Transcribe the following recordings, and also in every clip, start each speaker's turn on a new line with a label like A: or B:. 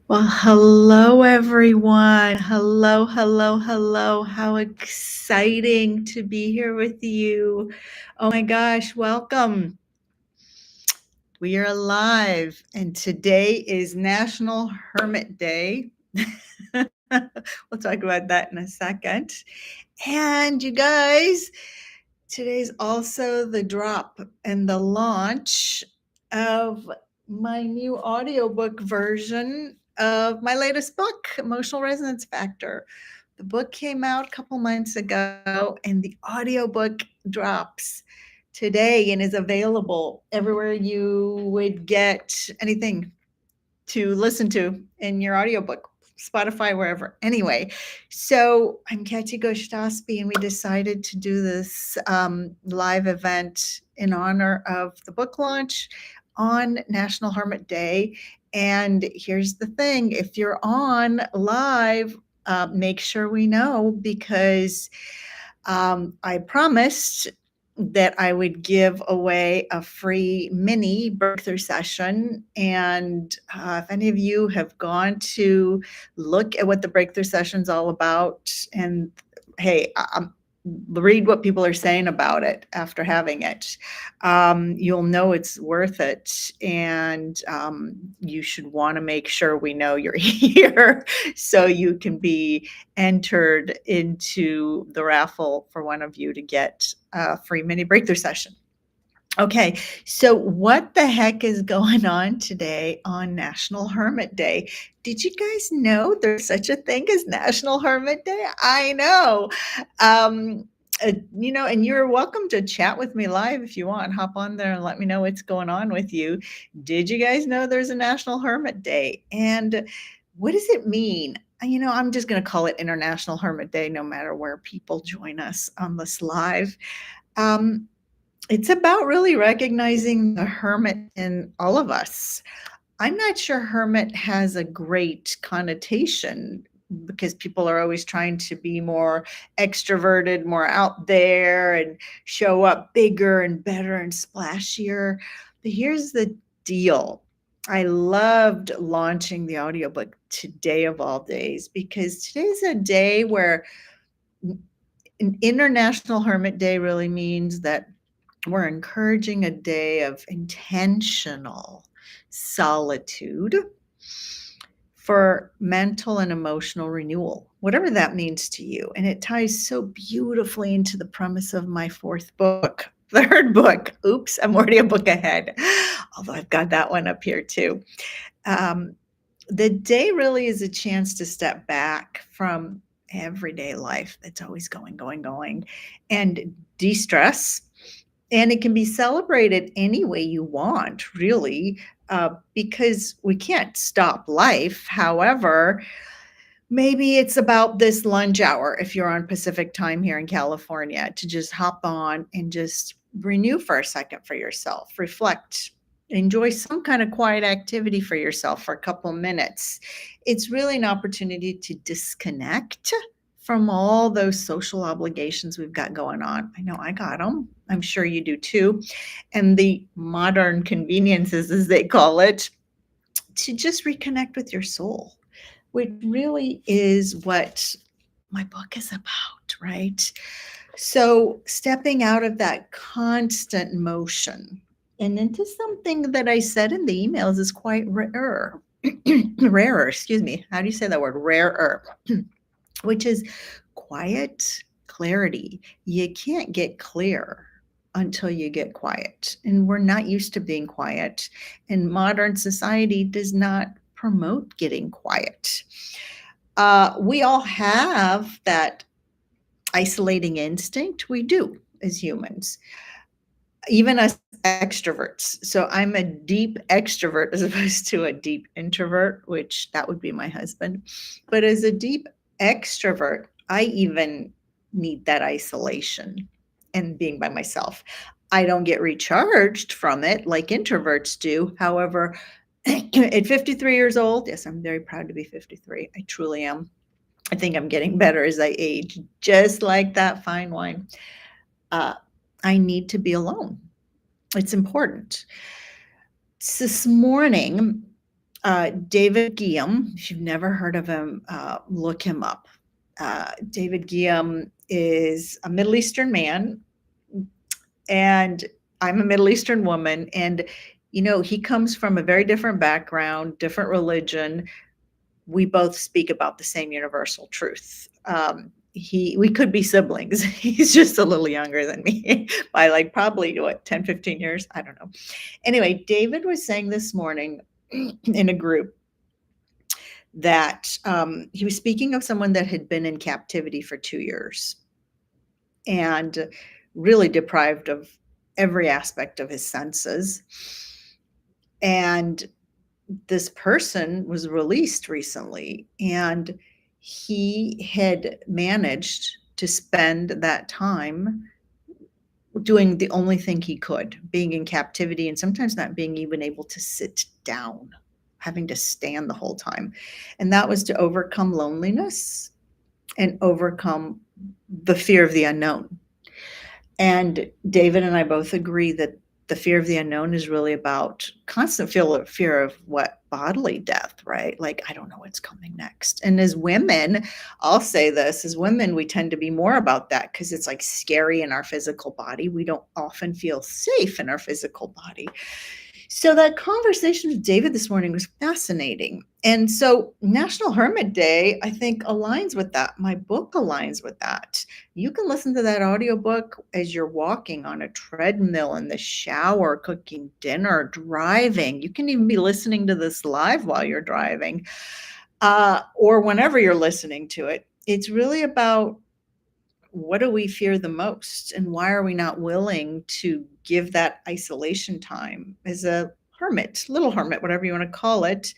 A: Well, hello, everyone. Hello, hello, hello. How exciting to be here with you. Oh my gosh, welcome. We are alive, and today is National Hermit Day. We'll talk about that in a second. And you guys, today's also the drop and the launch of my new audiobook version of my latest book, Emotional Resonance Factor. The book came out a couple months ago, and the audiobook drops today and is available everywhere you would get anything to listen to in your audiobook, Spotify, wherever. Anyway, so I'm Katya Gostaspi, and we decided to do this live event in honor of the book launch on National Hermit Day. And here's the thing, if you're on live, make sure we know, because I promised that I would give away a free mini breakthrough session. And if any of you have gone to look at what the breakthrough session is all about, and hey, read what people are saying about it after having it, you'll know it's worth it. And you should want to make sure we know you're here so you can be entered into the raffle for one of you to get a free mini breakthrough session. Okay, so what the heck is going on today on National Hermit Day? Did you guys know there's such a thing as National Hermit Day? I know. And you're welcome to chat with me live if you want. Hop on there and let me know what's going on with you. Did you guys know there's a National Hermit Day? And what does it mean? I'm just going to call it International Hermit Day, no matter where people join us on this live. Um, it's about really recognizing the hermit in all of us. I'm not sure hermit has a great connotation, because people are always trying to be more extroverted, more out there, and show up bigger and better and splashier. But here's the deal. I loved launching the audiobook today of all days, because today's a day where an International Hermit Day really means that we're encouraging a day of intentional solitude for mental and emotional renewal, whatever that means to you. And it ties so beautifully into the premise of my third book. Oops, I'm already a book ahead, although I've got that one up here too. The day really is a chance to step back from everyday life that's always going, and de-stress. And it can be celebrated any way you want, really, because we can't stop life. However, maybe it's about this lunch hour, if you're on Pacific time here in California, to just hop on and just renew for a second for yourself, reflect, enjoy some kind of quiet activity for yourself for a couple minutes. It's really an opportunity to disconnect from all those social obligations we've got going on. I know I got them. I'm sure you do too. And the modern conveniences, as they call it, to just reconnect with your soul, which really is what my book is about, right? So stepping out of that constant motion and into something that I said in the emails is quite rarer. Rarer, excuse me. How do you say that word? Rarer. Which is quiet clarity. You can't get clear until you get quiet. And we're not used to being quiet. And modern society does not promote getting quiet. We all have that isolating instinct. We do as humans, even as extroverts. So I'm a deep extrovert as opposed to a deep introvert, which that would be my husband. But as a deep extrovert, I even need that isolation and being by myself. I don't get recharged from it like introverts do. However, at 53 years old, yes, I'm very proud to be 53. I truly am. I think I'm getting better as I age, just like that fine wine. I need to be alone. It's important. This morning, David Guillaume, if you've never heard of him, look him up. David Guillaume is a Middle Eastern man, and I'm a Middle Eastern woman. And, he comes from a very different background, different religion. We both speak about the same universal truth. We could be siblings. He's just a little younger than me by like probably 10, 15 years. I don't know. Anyway, David was saying this morning in a group that he was speaking of someone that had been in captivity for 2 years and really deprived of every aspect of his senses. And this person was released recently, and he had managed to spend that time doing the only thing he could, being in captivity, and sometimes not being even able to sit down, having to stand the whole time. And that was to overcome loneliness and overcome the fear of the unknown. And David and I both agree that the fear of the unknown is really about constant fear of what bodily death, right? Like, I don't know what's coming next. And as women, I'll say this, as women, we tend to be more about that because it's like scary in our physical body. We don't often feel safe in our physical body. So that conversation with David this morning was fascinating. And so National Hermit Day, I think, aligns with that. My book aligns with that. You can listen to that audiobook as you're walking on a treadmill, in the shower, cooking dinner, driving. You can even be listening to this live while you're driving, or whenever you're listening to it. It's really about, what do we fear the most, and why are we not willing to give that isolation time as a hermit, little hermit, whatever you want to call it,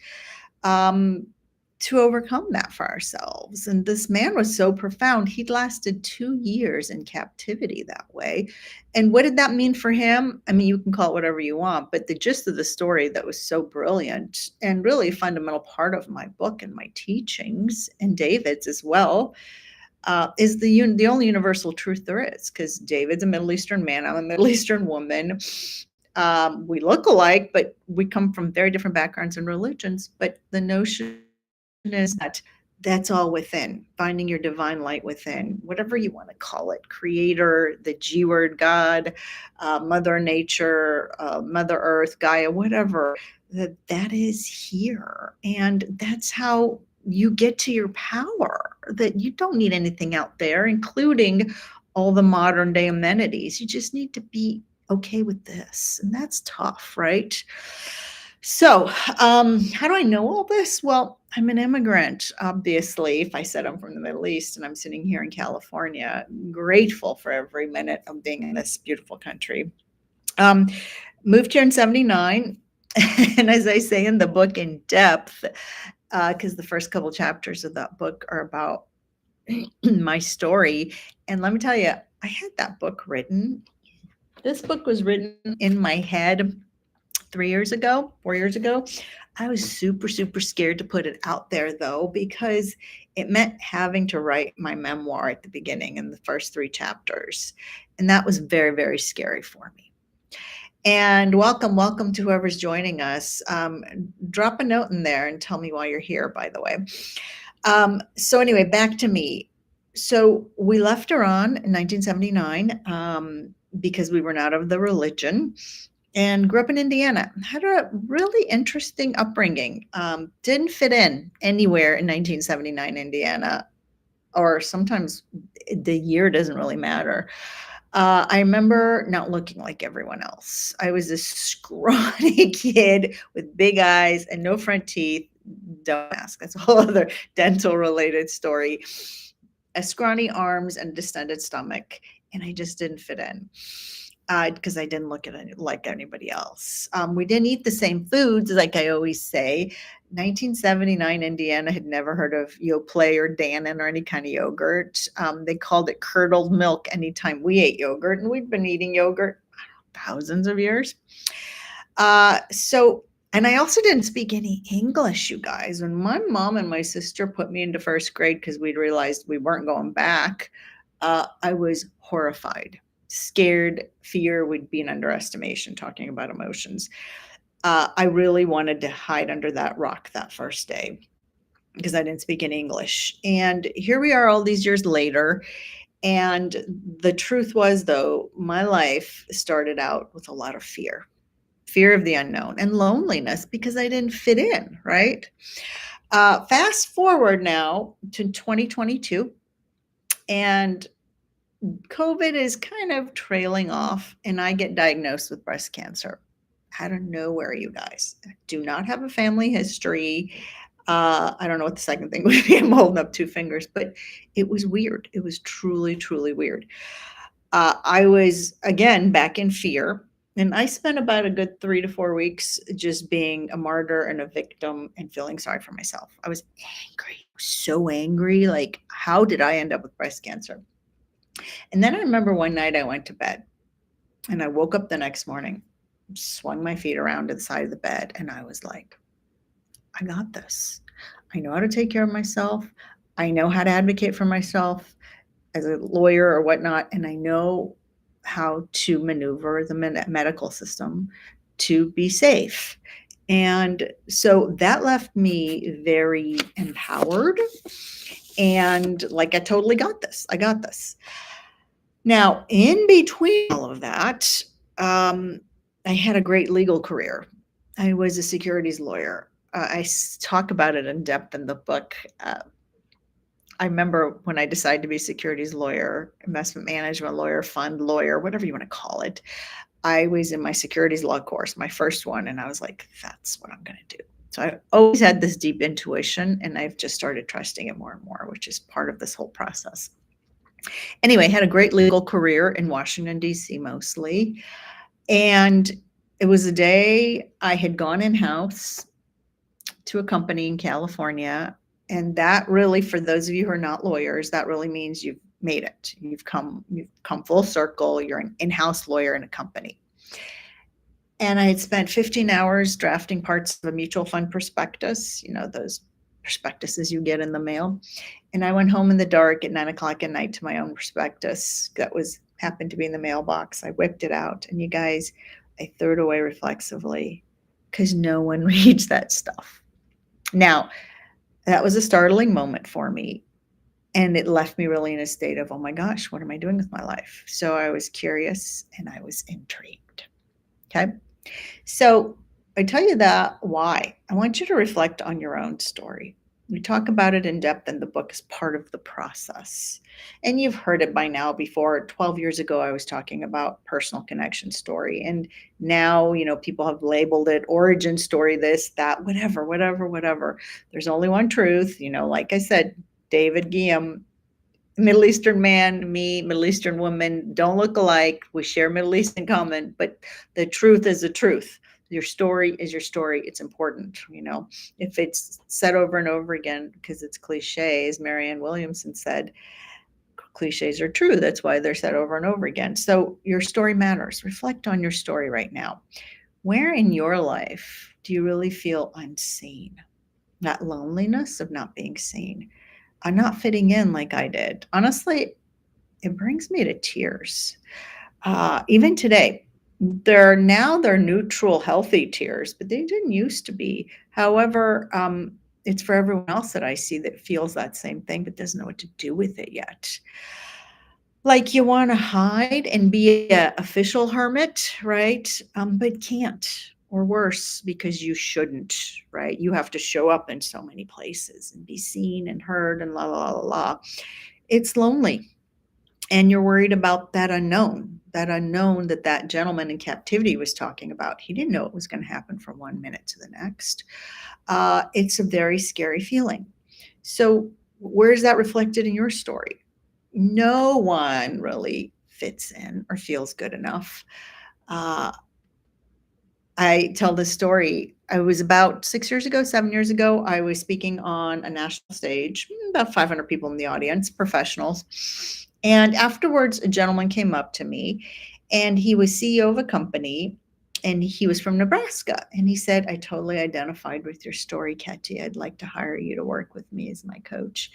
A: to overcome that for ourselves? And this man was so profound. He'd lasted 2 years in captivity that way. And what did that mean for him? I mean, you can call it whatever you want, but the gist of the story that was so brilliant and really a fundamental part of my book and my teachings, and David's as well, is the only universal truth there is, because David's a Middle Eastern man, I'm a Middle Eastern woman. We look alike, but we come from very different backgrounds and religions. But the notion is that that's all within, finding your divine light within, whatever you want to call it, creator, the G word, God, Mother Nature, Mother Earth, Gaia, whatever, that is here. And that's how you get to your power, that you don't need anything out there, including all the modern day amenities. You just need to be okay with this. And that's tough, right? So, how do I know all this? Well, I'm an immigrant, obviously. If I said I'm from the Middle East and I'm sitting here in California, grateful for every minute of being in this beautiful country. Moved here in 79. And as I say in the book in depth, because the first couple chapters of that book are about my story. And let me tell you, I had that book written. This book was written in my head 3 years ago, 4 years ago. I was super, super scared to put it out there, though, because it meant having to write my memoir at the beginning in the first 3 chapters. And that was very, very scary for me. And welcome to whoever's joining us. Drop a note in there and tell me why you're here, by the way. So anyway, back to me. So we left Iran in 1979 because we were not of the religion, and grew up in Indiana. Had a really interesting upbringing. Didn't fit in anywhere in 1979 Indiana, or sometimes the year doesn't really matter. I remember not looking like everyone else. I was this scrawny kid with big eyes and no front teeth. Don't ask. That's a whole other dental related story. Scrawny arms and distended stomach. And I just didn't fit in because I didn't look like anybody else. We didn't eat the same foods, like I always say. 1979 Indiana had never heard of Yoplait or Dannon or any kind of yogurt. They called it curdled milk anytime we ate yogurt, and we'd been eating yogurt thousands of years. And I also didn't speak any English, you guys. When my mom and my sister put me into first grade because we'd realized we weren't going back, I was horrified. Scared, fear would be an underestimation, talking about emotions. I really wanted to hide under that rock that first day because I didn't speak any English. And here we are all these years later. And the truth was, though, my life started out with a lot of fear of the unknown and loneliness because I didn't fit in, right? Fast forward now to 2022, and COVID is kind of trailing off, and I get diagnosed with breast cancer out of nowhere, you guys. I do not have a family history. I don't know what the second thing would be. I'm holding up two fingers, but it was weird. It was truly, truly weird. I was, again, back in fear. And I spent about a good 3 to 4 weeks just being a martyr and a victim and feeling sorry for myself. I was angry, so angry. Like, how did I end up with breast cancer? And then I remember one night I went to bed and I woke up the next morning, swung my feet around to the side of the bed, and I was like, I got this. I know how to take care of myself. I know how to advocate for myself as a lawyer or whatnot, and I know how to maneuver the medical system to be safe. And so that left me very empowered and like, I totally got this. I got this. Now, in between all of that, I had a great legal career. I was a securities lawyer. Talk about it in depth in the book. I remember when I decided to be a securities lawyer, investment management lawyer, fund lawyer, whatever you want to call it. I was in my securities law course, my first one, and I was like, that's what I'm going to do. So I always had this deep intuition, and I've just started trusting it more and more, which is part of this whole process. Anyway, had a great legal career in Washington, D.C. mostly. And it was a day I had gone in-house to a company in California. And that really, for those of you who are not lawyers, that really means you've made it. You've come full circle. You're an in-house lawyer in a company. And I had spent 15 hours drafting parts of a mutual fund prospectus, those prospectuses you get in the mail. And I went home in the dark at 9 o'clock at night to my own prospectus that happened to be in the mailbox. I whipped it out, and you guys, I threw it away reflexively because no one reads that stuff. Now, that was a startling moment for me. And it left me really in a state of, oh my gosh, what am I doing with my life? So I was curious and I was intrigued. Okay. So I tell you that why? I want you to reflect on your own story. We talk about it in depth in the book as part of the process. And you've heard it by now before. 12 years ago, I was talking about personal connection story. And now, people have labeled it origin story, this, that, whatever. There's only one truth. Like I said, David Guillaume, Middle Eastern man, me, Middle Eastern woman, don't look alike. We share Middle East in common, but the truth is the truth. Your story is your story. It's important, if it's said over and over again, because it's cliche, as Marianne Williamson said, cliches are true. That's why they're said over and over again. So your story matters. Reflect on your story right now. Where in your life do you really feel unseen? That loneliness of not being seen. I'm not fitting in like I did. Honestly, it brings me to tears. Even today, they're neutral, healthy tears, but they didn't used to be. However, it's for everyone else that I see that feels that same thing, but doesn't know what to do with it yet. Like you want to hide and be an official hermit, right? But can't, or worse, because you shouldn't, right? You have to show up in so many places and be seen and heard and la, la, la, la. It's lonely. And you're worried about that unknown that gentleman in captivity was talking about. He didn't know it was going to happen from 1 minute to the next. It's a very scary feeling. So where is that reflected in your story? No one really fits in or feels good enough. I tell this story. I was about 7 years ago. I was speaking on a national stage, about 500 people in the audience, professionals. And afterwards, a gentleman came up to me, and he was CEO of a company, and he was from Nebraska. And he said, I totally identified with your story, Ketty. I'd like to hire you to work with me as my coach.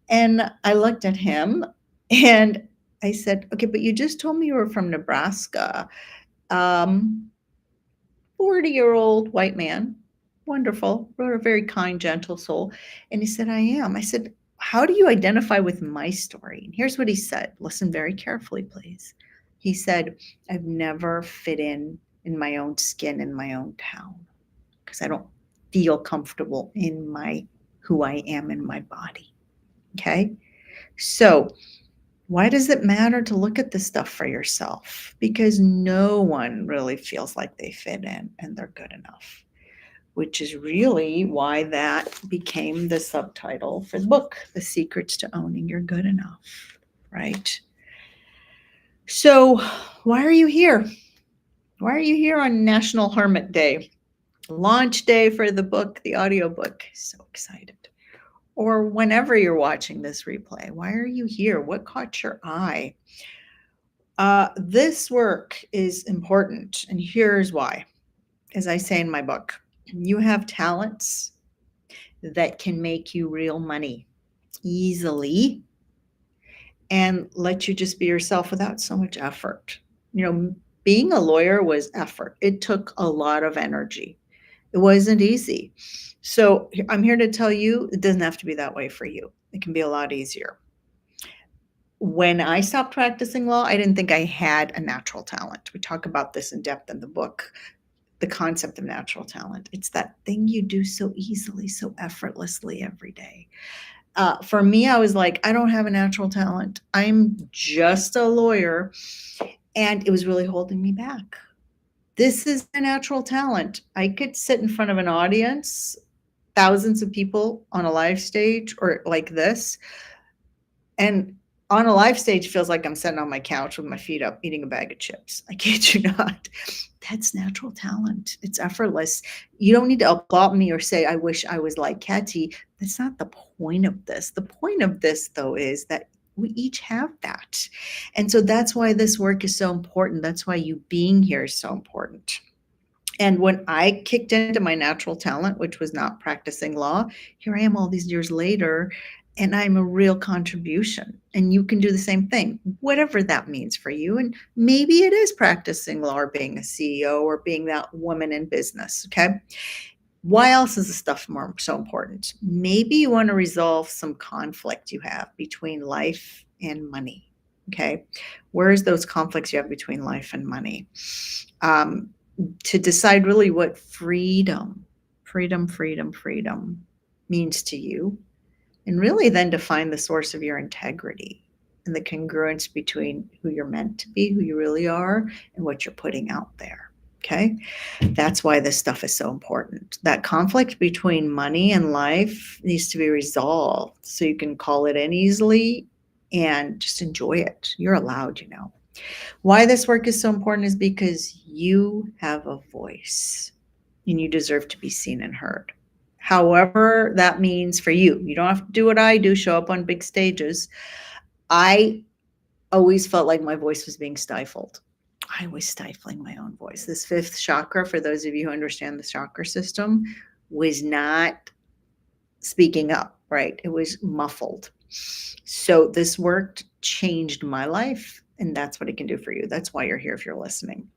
A: And I looked at him and I said, okay, but you just told me you were from Nebraska. 40-year-old white man, wonderful, a very kind, gentle soul. And he said, I am. I said, how do you identify with my story? And here's what he said. Listen very carefully, please. He said, I've never fit in my own skin in my own town because I don't feel comfortable in my who I am in my body. Okay? So, why does it matter to look at this stuff for yourself? Because no one really feels like they fit in and they're good enough, which is really why that became the subtitle for the book, The Secrets to Owning You're Good Enough, right? So, why are you here? Why are you here on National Hermit Day? Launch day for the book, the audiobook. So excited. Or whenever you're watching this replay, why are you here? What caught your eye? This work is important, and here's why. As I say in my book, you have talents that can make you real money easily and let you just be yourself without so much effort. You know, being a lawyer was effort. It took a lot of energy. It wasn't easy. So I'm here to tell you it doesn't have to be that way for you. It can be a lot easier. When I stopped practicing law, I didn't think I had a natural talent. We talk about this in depth in the book, the concept of natural talent. It's that thing you do so easily, so effortlessly every day. For me, I was like, I don't have a natural talent. I'm just a lawyer. And it was really holding me back. This is a natural talent. I could sit in front of an audience, thousands of people on a live stage or like this, and on a live stage feels like I'm sitting on my couch with my feet up eating a bag of chips. I kid you not. That's natural talent. It's effortless. You don't need to applaud me or say, I wish I was like Katty. That's not the point of this. The point of this, though, is that we each have that. And so that's why this work is so important. That's why you being here is so important. And when I kicked into my natural talent, which was not practicing law, here I am all these years later, and I'm a real contribution. And you can do the same thing, whatever that means for you. And maybe it is practicing law or being a CEO or being that woman in business. Okay. Why else is this stuff so important? Maybe you want to resolve some conflict you have between life and money. Okay. Where's those conflicts you have between life and money? To decide really what freedom means to you, and really then define the source of your integrity and the congruence between who you're meant to be, who you really are, and what you're putting out there. Okay. That's why this stuff is so important. That conflict between money and life needs to be resolved so you can call it in easily and just enjoy it. You're allowed, you know. Why this work is so important is because you have a voice and you deserve to be seen and heard. However that means for you. You don't have to do what I do, show up on big stages. I always felt like my voice was being stifled. I was stifling my own voice. This fifth chakra, for those of you who understand the chakra system, was not speaking up, right? It was muffled. So this work changed my life, and that's what it can do for you. That's why you're here if you're listening.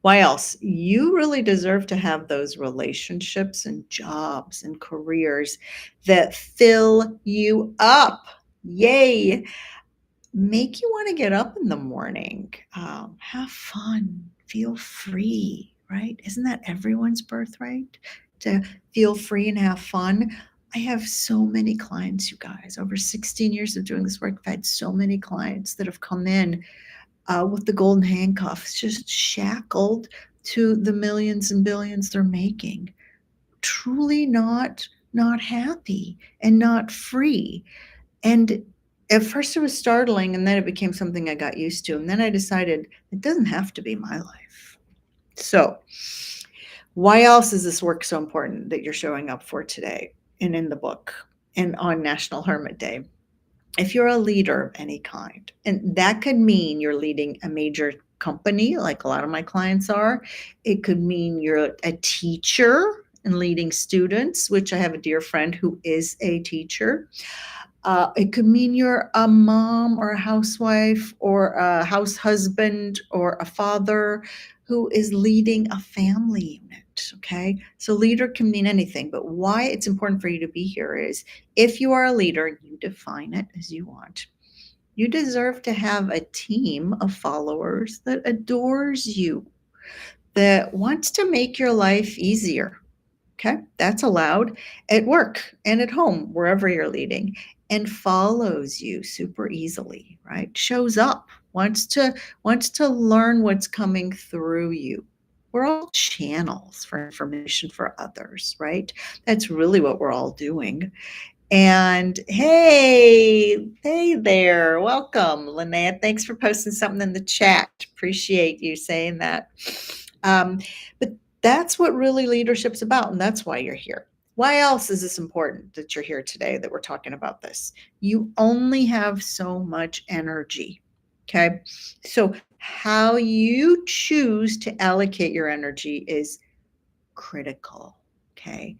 A: Why else? You really deserve to have those relationships and jobs and careers that fill you up. Yay. Make you want to get up in the morning, have fun, feel free, right? Isn't that everyone's birthright? To feel free and have fun. I have so many clients, you guys. Over 16 years of doing this work, I've had so many clients that have come in with the golden handcuffs, just shackled to the millions and billions they're making. Truly not happy and not free. And at first it was startling, and then it became something I got used to. And then I decided it doesn't have to be my life. So why else is this work so important that you're showing up for today and in the book and on National Hermit Day? If you're a leader of any kind, and that could mean you're leading a major company, like a lot of my clients are. It could mean you're a teacher and leading students, which I have a dear friend who is a teacher. It could mean you're a mom or a housewife or a house husband or a father who is leading a family unit. Okay. So leader can mean anything, but why it's important for you to be here is if you are a leader, you define it as you want. You deserve to have a team of followers that adores you, that wants to make your life easier. Okay, that's allowed at work and at home, wherever you're leading, and follows you super easily, right? Shows up, wants to learn what's coming through you. We're all channels for information for others, right? That's really what we're all doing. And hey there. Welcome, Lynette. Thanks for posting something in the chat. Appreciate you saying that. But that's what really leadership's about, and that's why you're here. Why else is this important that you're here today, that we're talking about this? You only have so much energy. Okay. So, how you choose to allocate your energy is critical. Okay.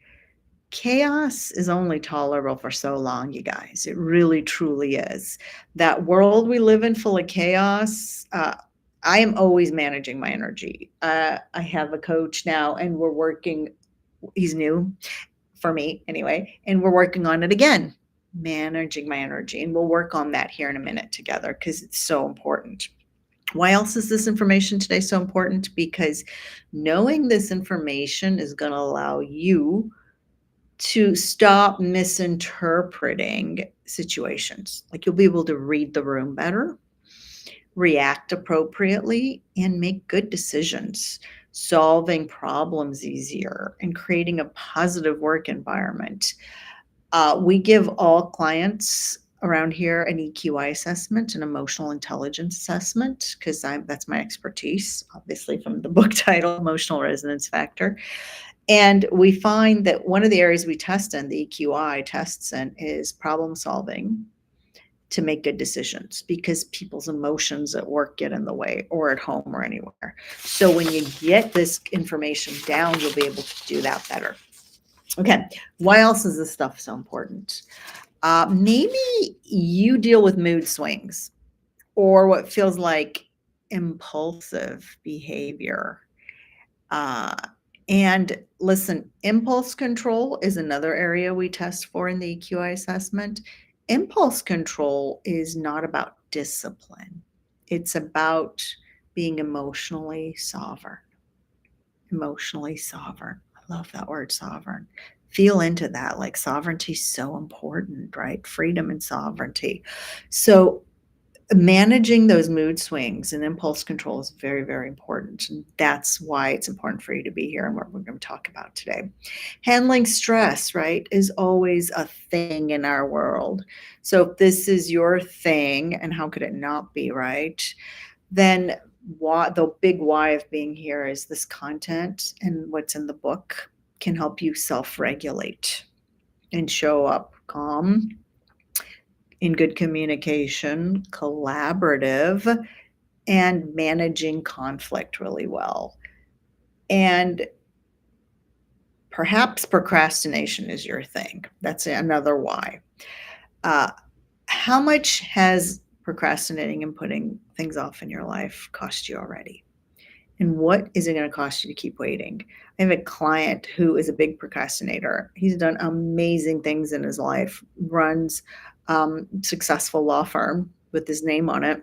A: Chaos is only tolerable for so long, you guys. It really, truly is. That world we live in full of chaos, I am always managing my energy. I have a coach now, and we're working, he's new for me anyway, and we're working on it again, managing my energy. And we'll work on that here in a minute together because it's so important. Why else is this information today so important? Because knowing this information is going to allow you to stop misinterpreting situations. Like you'll be able to read the room better, react appropriately, and make good decisions, solving problems easier, and creating a positive work environment. We give all clients around here an EQI assessment, an emotional intelligence assessment, because that's my expertise, obviously from the book title, Emotional Resonance Factor. And we find that one of the areas we test in, the EQI tests in, is problem solving to make good decisions, because people's emotions at work get in the way, or at home, or anywhere. So when you get this information down, you'll be able to do that better. Okay, why else is this stuff so important? Maybe you deal with mood swings or what feels like impulsive behavior. And listen, impulse control is another area we test for in the EQI assessment. Impulse control is not about discipline. It's about being emotionally sovereign. Emotionally sovereign. I love that word, sovereign. Feel into that. Like, sovereignty is so important, right? Freedom and sovereignty. So managing those mood swings and impulse control is very, very important. And that's why it's important for you to be here and what we're going to talk about today. Handling stress, right, is always a thing in our world. So if this is your thing, and how could it not be, right? Then the big why of being here is this content and what's in the book can help you self-regulate and show up calm, in good communication, collaborative, and managing conflict really well. And perhaps procrastination is your thing. That's another why. How much has procrastinating and putting things off in your life cost you already? And what is it going to cost you to keep waiting? I have a client who is a big procrastinator. He's done amazing things in his life, runs successful law firm with his name on it.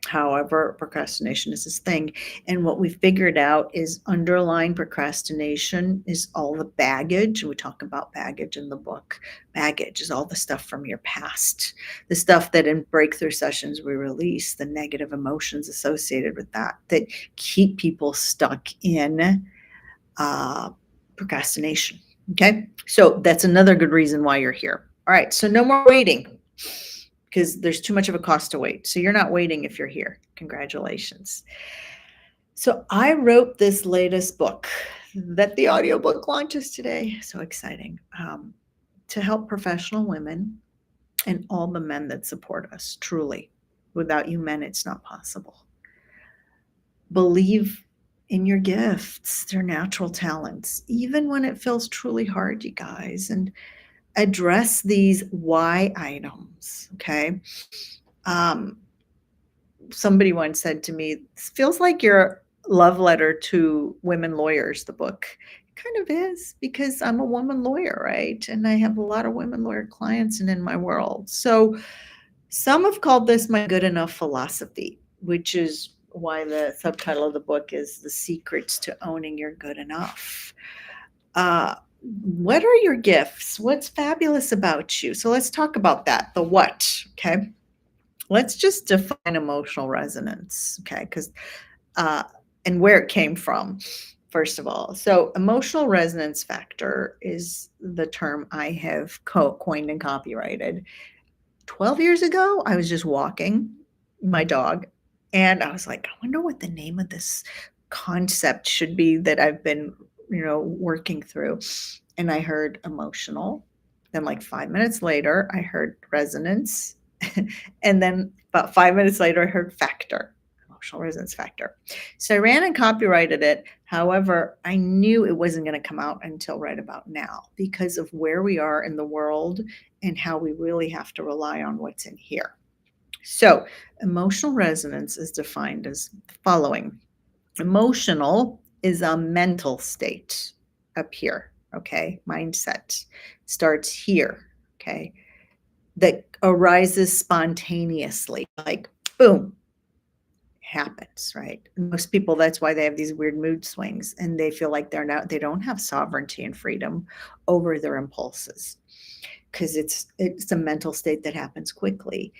A: However, procrastination is his thing. And what we figured out is underlying procrastination is all the baggage. We talk about baggage in the book. Baggage is all the stuff from your past, the stuff that in breakthrough sessions we release, the negative emotions associated with that keep people stuck in procrastination. Okay. So that's another good reason why you're here. All right. So no more waiting, because there's too much of a cost to wait. So you're not waiting if you're here. Congratulations. So I wrote this latest book that the audiobook launches today. So exciting. To help professional women and all the men that support us, truly. Without you men, it's not possible. Believe in your gifts, their natural talents, even when it feels truly hard, you guys, and address these why items. Okay. Somebody once said to me, "This feels like you're love letter to women lawyers, the book. It kind of is because I'm a woman lawyer, right? And I have a lot of women lawyer clients and in my world. So some have called this my good enough philosophy, which is why the subtitle of the book is The Secrets to Owning Your Good Enough. Uh, what are your gifts? What's fabulous about you? So let's talk about that. The what, okay? Let's just define emotional resonance, okay? Because uh, and where it came from, first of all. So, emotional resonance factor is the term I have coined and copyrighted. 12 years ago, I was just walking my dog and I was like, I wonder what the name of this concept should be that I've been, working through. And I heard emotional. Then, like 5 minutes later, I heard resonance. And then about 5 minutes later, I heard factor, emotional resonance factor. So I ran and copyrighted it. However, I knew it wasn't going to come out until right about now because of where we are in the world and how we really have to rely on what's in here. So, emotional resonance is defined as the following. Emotional is a mental state up here, okay? Mindset starts here, okay? That arises spontaneously, like boom, happens, right? Most people, that's why they have these weird mood swings and they feel like they don't have sovereignty and freedom over their impulses because it's a mental state that happens quickly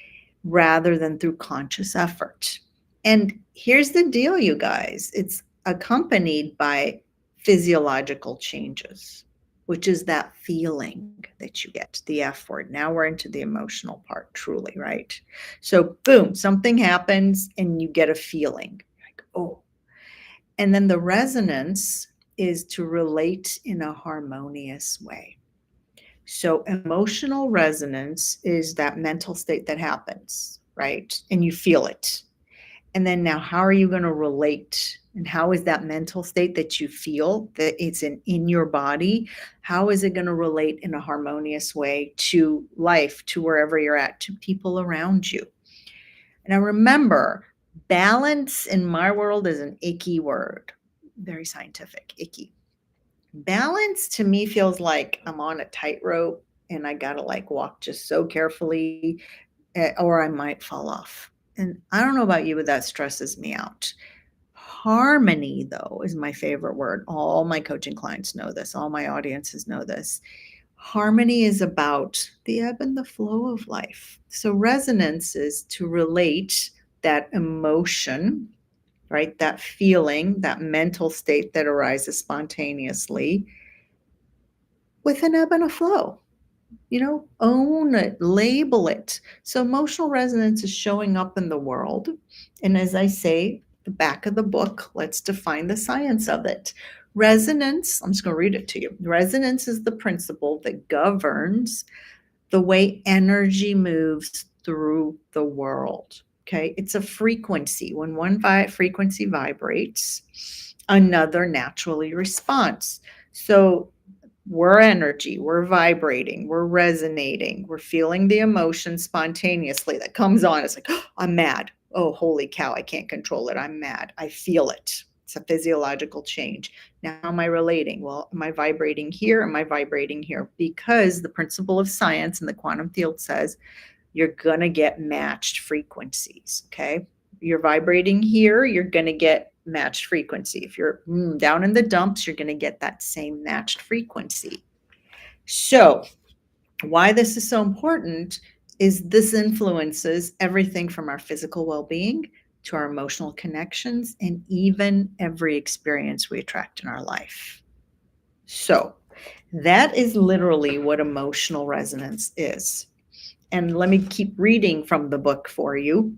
A: rather than through conscious effort. And here's the deal, you guys, it's accompanied by physiological changes, which is that feeling that you get, the F word. Now we're into the emotional part, truly, right? So, boom, something happens and you get a feeling like, oh. And then the resonance is to relate in a harmonious way. So, emotional resonance is that mental state that happens, right? And you feel it. And then now, how are you going to relate? And how is that mental state that you feel that it's in your body? How is it going to relate in a harmonious way to life, to wherever you're at, to people around you? And I remember balance in my world is an icky word, very scientific, icky. Balance to me feels like I'm on a tightrope and I got to like walk just so carefully or I might fall off. And I don't know about you, but that stresses me out. Harmony, though, is my favorite word. All my coaching clients know this, all my audiences know this. Harmony is about the ebb and the flow of life. So, resonance is to relate that emotion, right? That feeling, that mental state that arises spontaneously with an ebb and a flow. Own it, label it. So emotional resonance is showing up in the world. And as I say, the back of the book, let's define the science of it. Resonance, I'm just going to read it to you. Resonance is the principle that governs the way energy moves through the world. Okay, it's a frequency. When one frequency vibrates, another naturally responds. So we're energy, we're vibrating, we're resonating, we're feeling the emotion spontaneously that comes on. It's like, oh, I'm mad. Oh, holy cow, I can't control it. I'm mad. I feel it. It's a physiological change. Now, how am I relating? Well, am I vibrating here? Am I vibrating here? Because the principle of science in the quantum field says you're going to get matched frequencies. Okay. You're vibrating here, you're going to get matched frequency. If you're down in the dumps, you're going to get that same matched frequency. So, why this is so important is this influences everything from our physical well-being to our emotional connections and even every experience we attract in our life. So, that is literally what emotional resonance is. And let me keep reading from the book for you.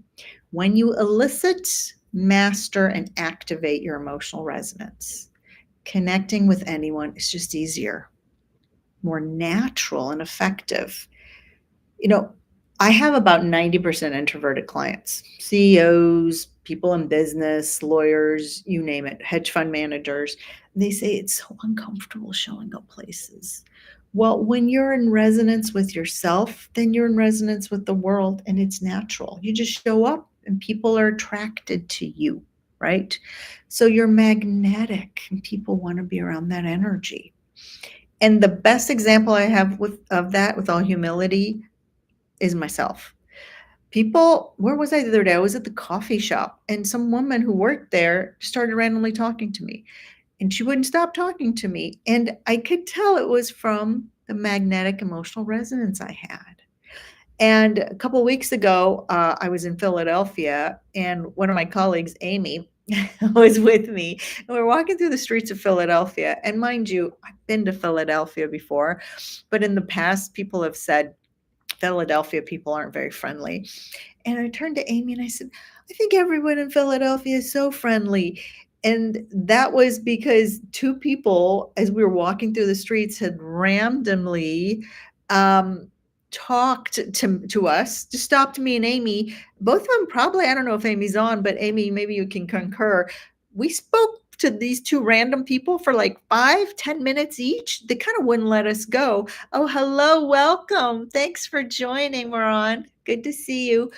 A: When you elicit, master, and activate your emotional resonance, connecting with anyone is just easier, more natural, and effective. I have about 90% introverted clients, CEOs, people in business, lawyers, you name it, hedge fund managers. They say it's so uncomfortable showing up places. Well, when you're in resonance with yourself, then you're in resonance with the world and it's natural. You just show up and people are attracted to you, right? So you're magnetic and people want to be around that energy. And the best example I have of that, with all humility, is myself. People, where was I the other day? I was at the coffee shop and some woman who worked there started randomly talking to me and she wouldn't stop talking to me. And I could tell it was from the magnetic emotional resonance I had. And a couple of weeks ago, I was in Philadelphia, and one of my colleagues, Amy, was with me. And we were walking through the streets of Philadelphia. And mind you, I've been to Philadelphia before, but in the past, people have said Philadelphia people aren't very friendly. And I turned to Amy and I said, I think everyone in Philadelphia is so friendly. And that was because two people, as we were walking through the streets, had randomly um, talked to us, just stopped me and Amy. Both of them probably, I don't know if Amy's on, but Amy, maybe you can concur. We spoke to these two random people for like 5-10 minutes each. They kind of wouldn't let us go. Oh, hello, welcome. Thanks for joining, Moran. Good to see you.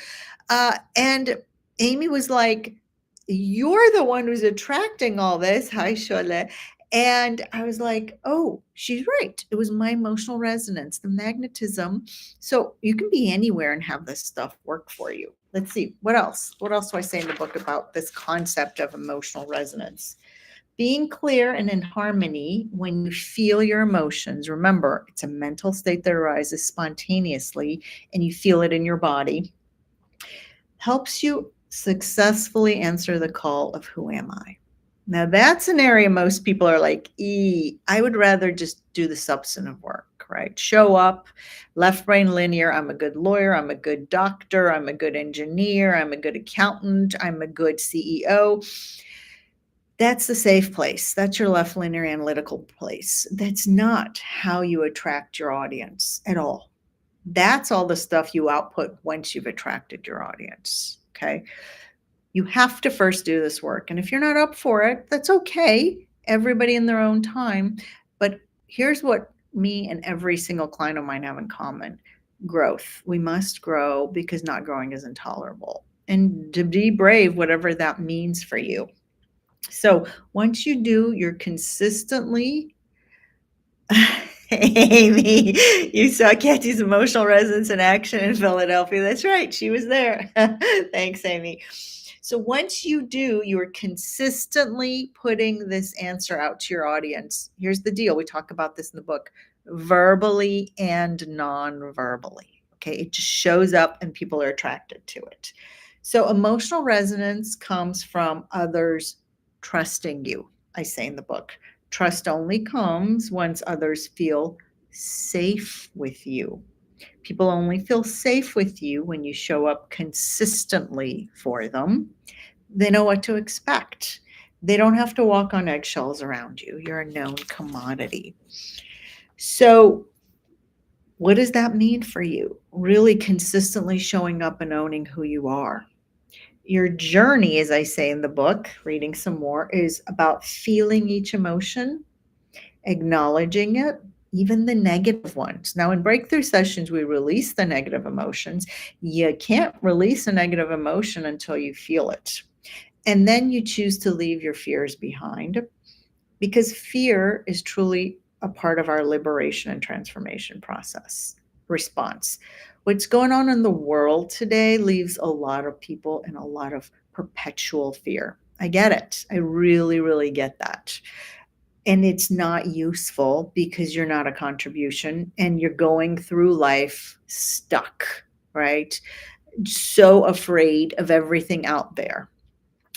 A: And Amy was like, you're the one who's attracting all this. Hi, Shole. And I was like, oh, she's right. It was my emotional resonance, the magnetism. So you can be anywhere and have this stuff work for you. Let's see. What else? What else do I say in the book about this concept of emotional resonance? Being clear and in harmony when you feel your emotions. Remember, it's a mental state that arises spontaneously and you feel it in your body. Helps you successfully answer the call of who am I? Now that's an area most people are like, I would rather just do the substantive work, right? Show up, left brain linear. I'm a good lawyer. I'm a good doctor. I'm a good engineer. I'm a good accountant. I'm a good CEO. That's the safe place. That's your left linear analytical place. That's not how you attract your audience at all. That's all the stuff you output once you've attracted your audience. Okay. You have to first do this work. And if you're not up for it, that's okay. Everybody in their own time. But here's what me and every single client of mine have in common: growth. We must grow because not growing is intolerable. And to be brave, whatever that means for you. So once you do, you're consistently Amy, you saw Kathy's emotional resonance in action in Philadelphia. That's right. She was there. Thanks, Amy. So once you do, you're consistently putting this answer out to your audience. Here's the deal. We talk about this in the book, verbally and non-verbally. Okay. It just shows up and people are attracted to it. So emotional resonance comes from others trusting you. I say in the book, trust only comes once others feel safe with you. People only feel safe with you when you show up consistently for them. They know what to expect. They don't have to walk on eggshells around you. You're a known commodity. So, what does that mean for you? Really consistently showing up and owning who you are. Your journey, as I say in the book, reading some more, is about feeling each emotion, acknowledging it, even the negative ones. Now, in breakthrough sessions, we release the negative emotions. You can't release a negative emotion until you feel it. And then you choose to leave your fears behind, because fear is truly a part of our liberation and transformation process response. What's going on in the world today leaves a lot of people in a lot of perpetual fear. I get it. I really, really get that. And it's not useful because you're not a contribution and you're going through life stuck, right? So afraid of everything out there,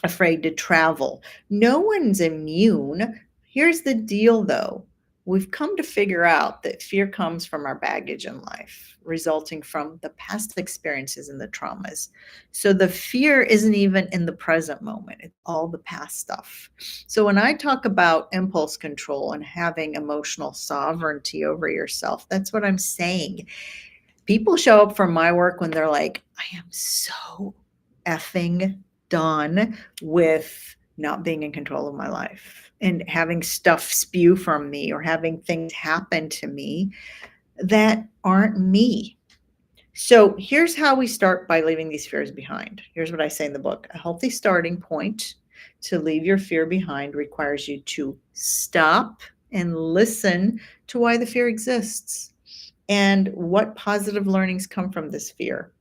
A: afraid to travel. No one's immune. Here's the deal, though. We've come to figure out that fear comes from our baggage in life, resulting from the past experiences and the traumas. So the fear isn't even in the present moment, it's all the past stuff. So when I talk about impulse control and having emotional sovereignty over yourself, that's what I'm saying. People show up for my work when they're like, I am so effing done with not being in control of my life and having stuff spew from me or having things happen to me that aren't me. So here's how we start by leaving these fears behind. Here's what I say in the book. A healthy starting point To leave your fear behind requires you to stop and listen to why the fear exists and what positive learnings come from this fear.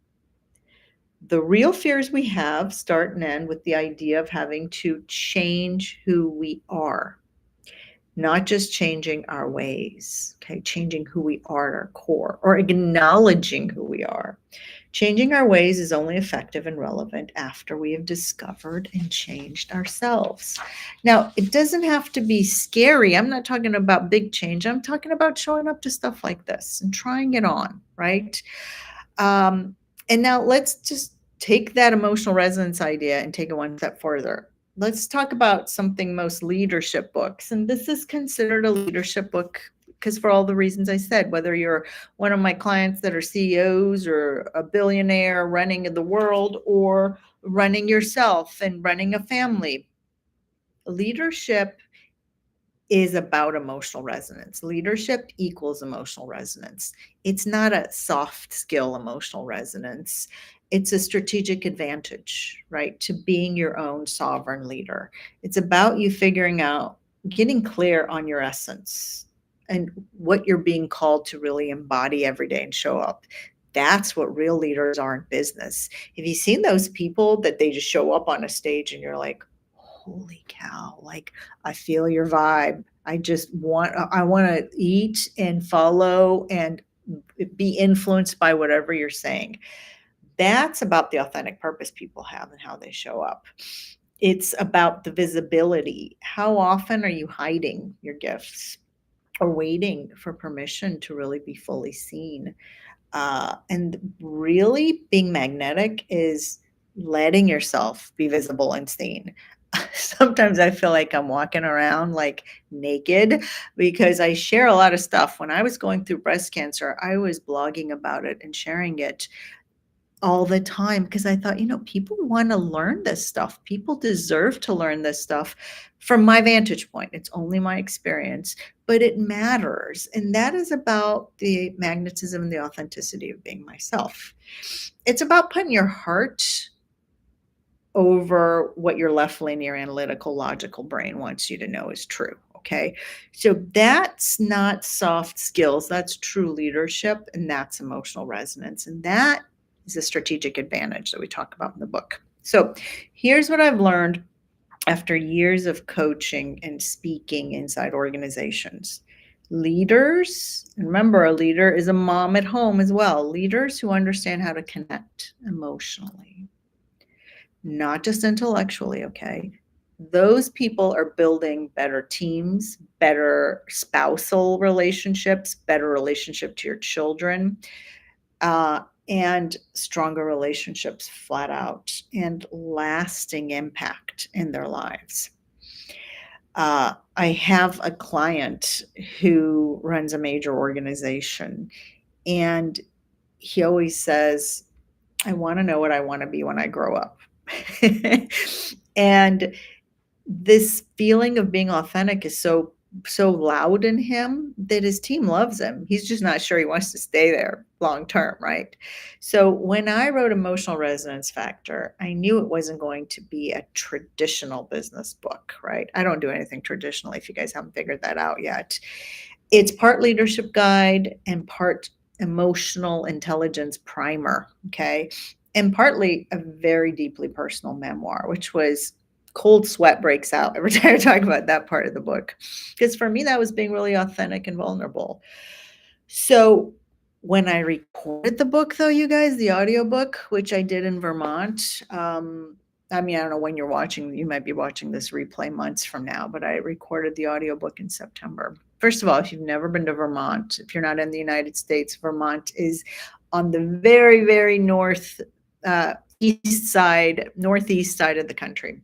A: The real fears we have start and end with the idea of having to change who we are, not just changing our ways, okay? Changing who we are at our core or acknowledging who we are. Changing our ways is only effective and relevant after we have discovered and changed ourselves. Now, it doesn't have to be scary. I'm not talking about big change. I'm talking about showing up to stuff like this and trying it on, right? Um, and now let's just take that emotional resonance idea and take it one step further. Let's talk about something most leadership books. And this is considered a leadership book because for all the reasons I said, whether you're one of my clients that are CEOs or a billionaire running the world or running yourself and running a family, leadership is about emotional resonance. Leadership equals emotional resonance. It's not a soft skill emotional resonance. It's a strategic advantage, right? To being your own sovereign leader. It's about you figuring out, getting clear on your essence and what you're being called to really embody every day and show up. That's what real leaders are in business. Have you seen those people that they just show up on a stage and you're like, holy cow, like I feel your vibe. I want to eat and follow and be influenced by whatever you're saying. That's about the authentic purpose people have and how they show up. It's about the visibility. How often are you hiding your gifts or waiting for permission to really be fully seen? And really being magnetic is letting yourself be visible and seen. Sometimes I feel like I'm walking around like naked because I share a lot of stuff. When I was going through breast cancer, I was blogging about it and sharing it all the time because I thought, people want to learn this stuff. People deserve to learn this stuff from my vantage point. It's only my experience, but it matters. And that is about the magnetism and the authenticity of being myself. It's about putting your heart over what your left linear analytical logical brain wants you to know is true. Okay. So that's not soft skills. That's true leadership. And that's emotional resonance. And that is a strategic advantage that we talk about in the book. So here's what I've learned after years of coaching and speaking inside organizations. Leaders, and remember, a leader is a mom at home as well. Leaders who understand how to connect emotionally, not just intellectually, okay? Those people are building better teams, better spousal relationships, better relationship to your children, and stronger relationships flat out, and lasting impact in their lives. I have a client who runs a major organization, and he always says, I want to know what I want to be when I grow up. And this feeling of being authentic is so loud in him that his team loves him. He's just not sure he wants to stay there long term, right? So when I wrote Emotional Resonance Factor, I knew it wasn't going to be a traditional business book, right? I don't do anything traditional if you guys haven't figured that out yet. It's part leadership guide and part emotional intelligence primer, okay? And partly a very deeply personal memoir, which was cold sweat breaks out every time I talk about that part of the book. Because for me, that was being really authentic and vulnerable. So when I recorded the book, though, you guys, the audiobook, which I did in Vermont, I don't know when you're watching, you might be watching this replay months from now, but I recorded the audiobook in September. First of all, if you've never been to Vermont, if you're not in the United States, Vermont is on the very, very northeast side of the country.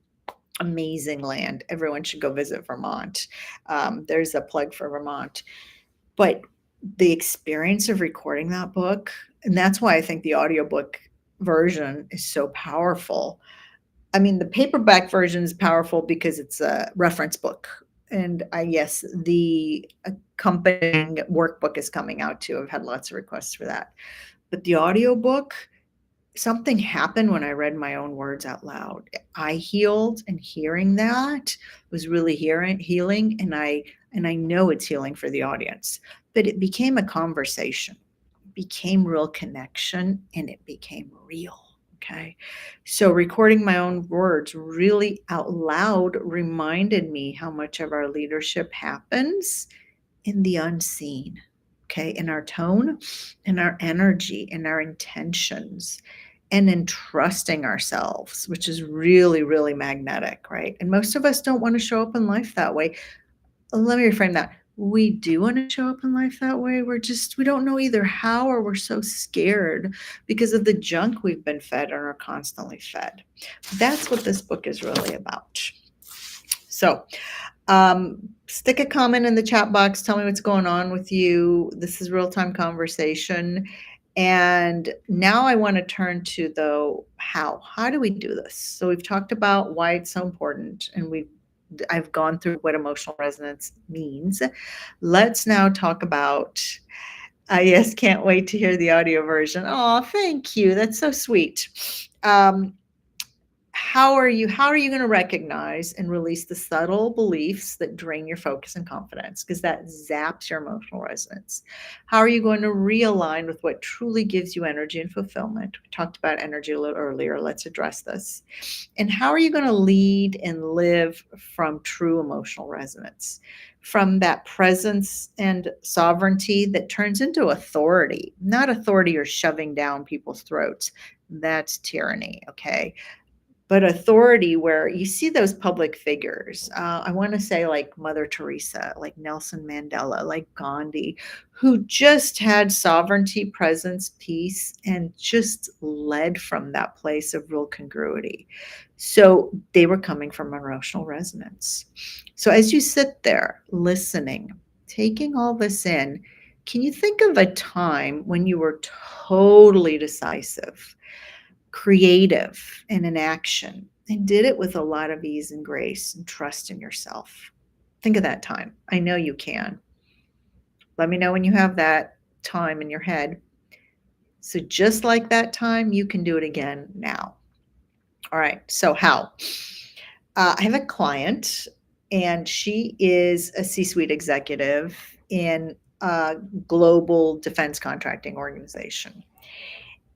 A: Amazing land. Everyone should go visit Vermont. There's a plug for Vermont. But the experience of recording that book, and that's why I think the audiobook version is so powerful. The paperback version is powerful because it's a reference book. And yes, the accompanying workbook is coming out too. I've had lots of requests for that. But the audiobook, something happened when I read my own words out loud. I healed, and hearing that was really healing, and I know it's healing for the audience. But it became a conversation, became real connection, and it became real. Okay. So recording my own words really out loud reminded me how much of our leadership happens in the unseen. Okay. In our tone, in our energy, in our intentions, and in trusting ourselves, which is really, really magnetic, right? And most of us don't want to show up in life that way. Let me reframe that. We do want to show up in life that way. We don't know either how, or we're so scared because of the junk we've been fed and are constantly fed. That's what this book is really about. So, stick a comment in the chat box. Tell me what's going on with you. This is real time conversation. And now I want to turn to, though, how. How do we do this? So we've talked about why it's so important, and I've gone through what emotional resonance means. Let's now talk about. Yes, can't wait to hear the audio version. Oh, thank you. That's so sweet. How are you going to recognize and release the subtle beliefs that drain your focus and confidence, because that zaps your emotional resonance? How are you going to realign with what truly gives you energy and fulfillment? We talked about energy a little earlier. Let's address this. And how are you going to lead and live from true emotional resonance, from that presence and sovereignty that turns into authority? Not authority you're shoving down people's throats. That's tyranny. Okay. But authority, where you see those public figures, I want to say like Mother Teresa, like Nelson Mandela, like Gandhi, who just had sovereignty, presence, peace, and just led from that place of real congruity. So they were coming from emotional resonance. So as you sit there listening, taking all this in, can you think of a time when you were totally decisive, creative, and in action, and did it with a lot of ease and grace and trust in yourself? Think of that time. I know you can. Let me know when you have that time in your head. So, just like that time, you can do it again now. All right. So, how? I have a client, and she is a C suite executive in a global defense contracting organization.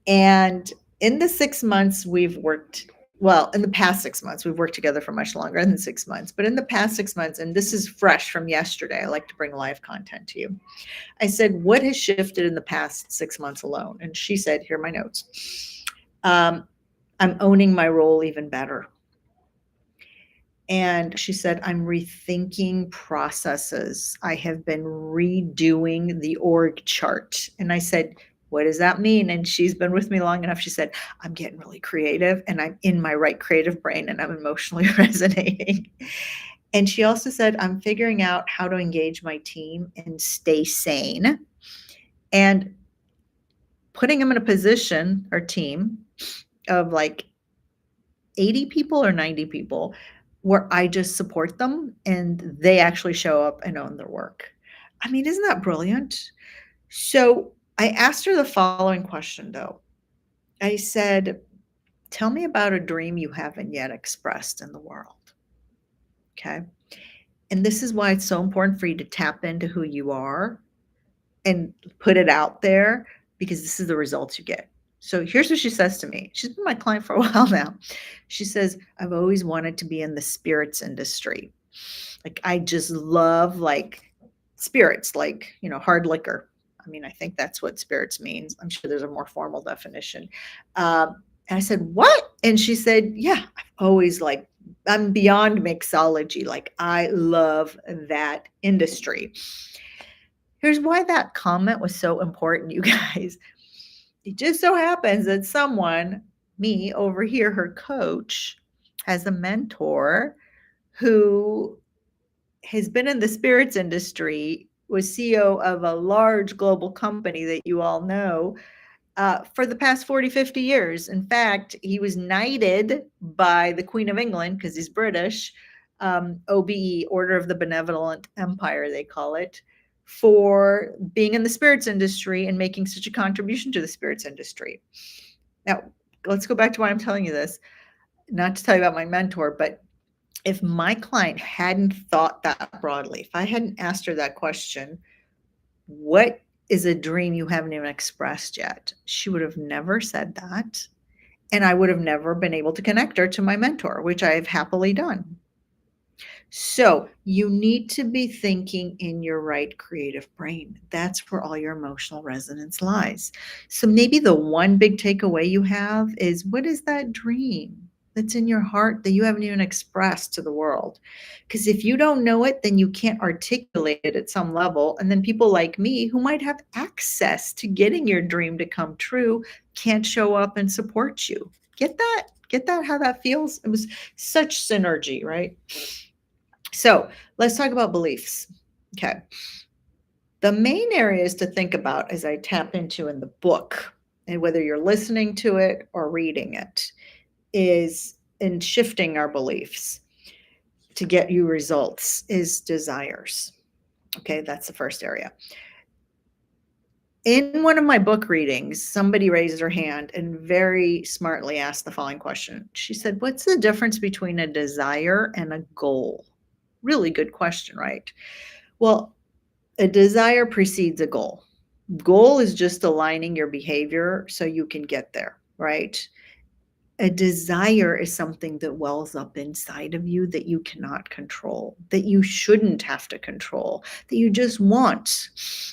A: And in the 6 months we've worked, well, in the past 6 months, we've worked together for much longer than 6 months, but in the past 6 months, and this is fresh from yesterday, I like to bring live content to you. I said, what has shifted in the past 6 months alone? And she said, here are my notes. I'm owning my role even better. And she said, I'm rethinking processes. I have been redoing the org chart. And I said, what does that mean? And she's been with me long enough. She said, I'm getting really creative, and I'm in my right creative brain, and I'm emotionally resonating. And she also said, I'm figuring out how to engage my team and stay sane, and putting them in a position, our team, of like 80 people or 90 people, where I just support them and they actually show up and own their work. I mean, isn't that brilliant? So I asked her the following question, though. I said, tell me about a dream you haven't yet expressed in the world. Okay. And this is why it's so important for you to tap into who you are and put it out there, because this is the results you get. So here's what she says to me. She's been my client for a while now. She says, I've always wanted to be in the spirits industry. Like, I just love like spirits, like, hard liquor. I mean, I think that's what spirits means. I'm sure there's a more formal definition. And I said, what? And she said, yeah, I've always like, I'm beyond mixology. Like, I love that industry. Here's why that comment was so important, you guys. It just so happens that someone, me over here, her coach, has a mentor who has been in the spirits industry, was CEO of a large global company that you all know, for the past 40, 50 years. In fact, he was knighted by the Queen of England, because he's British, OBE, Order of the Benevolent Empire, they call it, for being in the spirits industry and making such a contribution to the spirits industry. Now, let's go back to why I'm telling you this, not to tell you about my mentor, but if my client hadn't thought that broadly, if I hadn't asked her that question, what is a dream you haven't even expressed yet? She would have never said that. And I would have never been able to connect her to my mentor, which I have happily done. So you need to be thinking in your right creative brain. That's where all your emotional resonance lies. So maybe the one big takeaway you have is, what is that dream that's in your heart that you haven't even expressed to the world? Because if you don't know it, then you can't articulate it at some level. And then people like me who might have access to getting your dream to come true can't show up and support you. Get that? Get that how that feels? It was such synergy, right? So let's talk about beliefs. Okay. The main areas to think about as I tap into in the book, and whether you're listening to it or reading it, is in shifting our beliefs to get you results, is desires. Okay, that's the first area. In one of my book readings, somebody raised their hand and very smartly asked the following question. She said, "What's the difference between a desire and a goal?" Really good question, right? Well, a desire precedes a goal. Goal is just aligning your behavior so you can get there, right? A desire is something that wells up inside of you that you cannot control, that you shouldn't have to control, that you just want.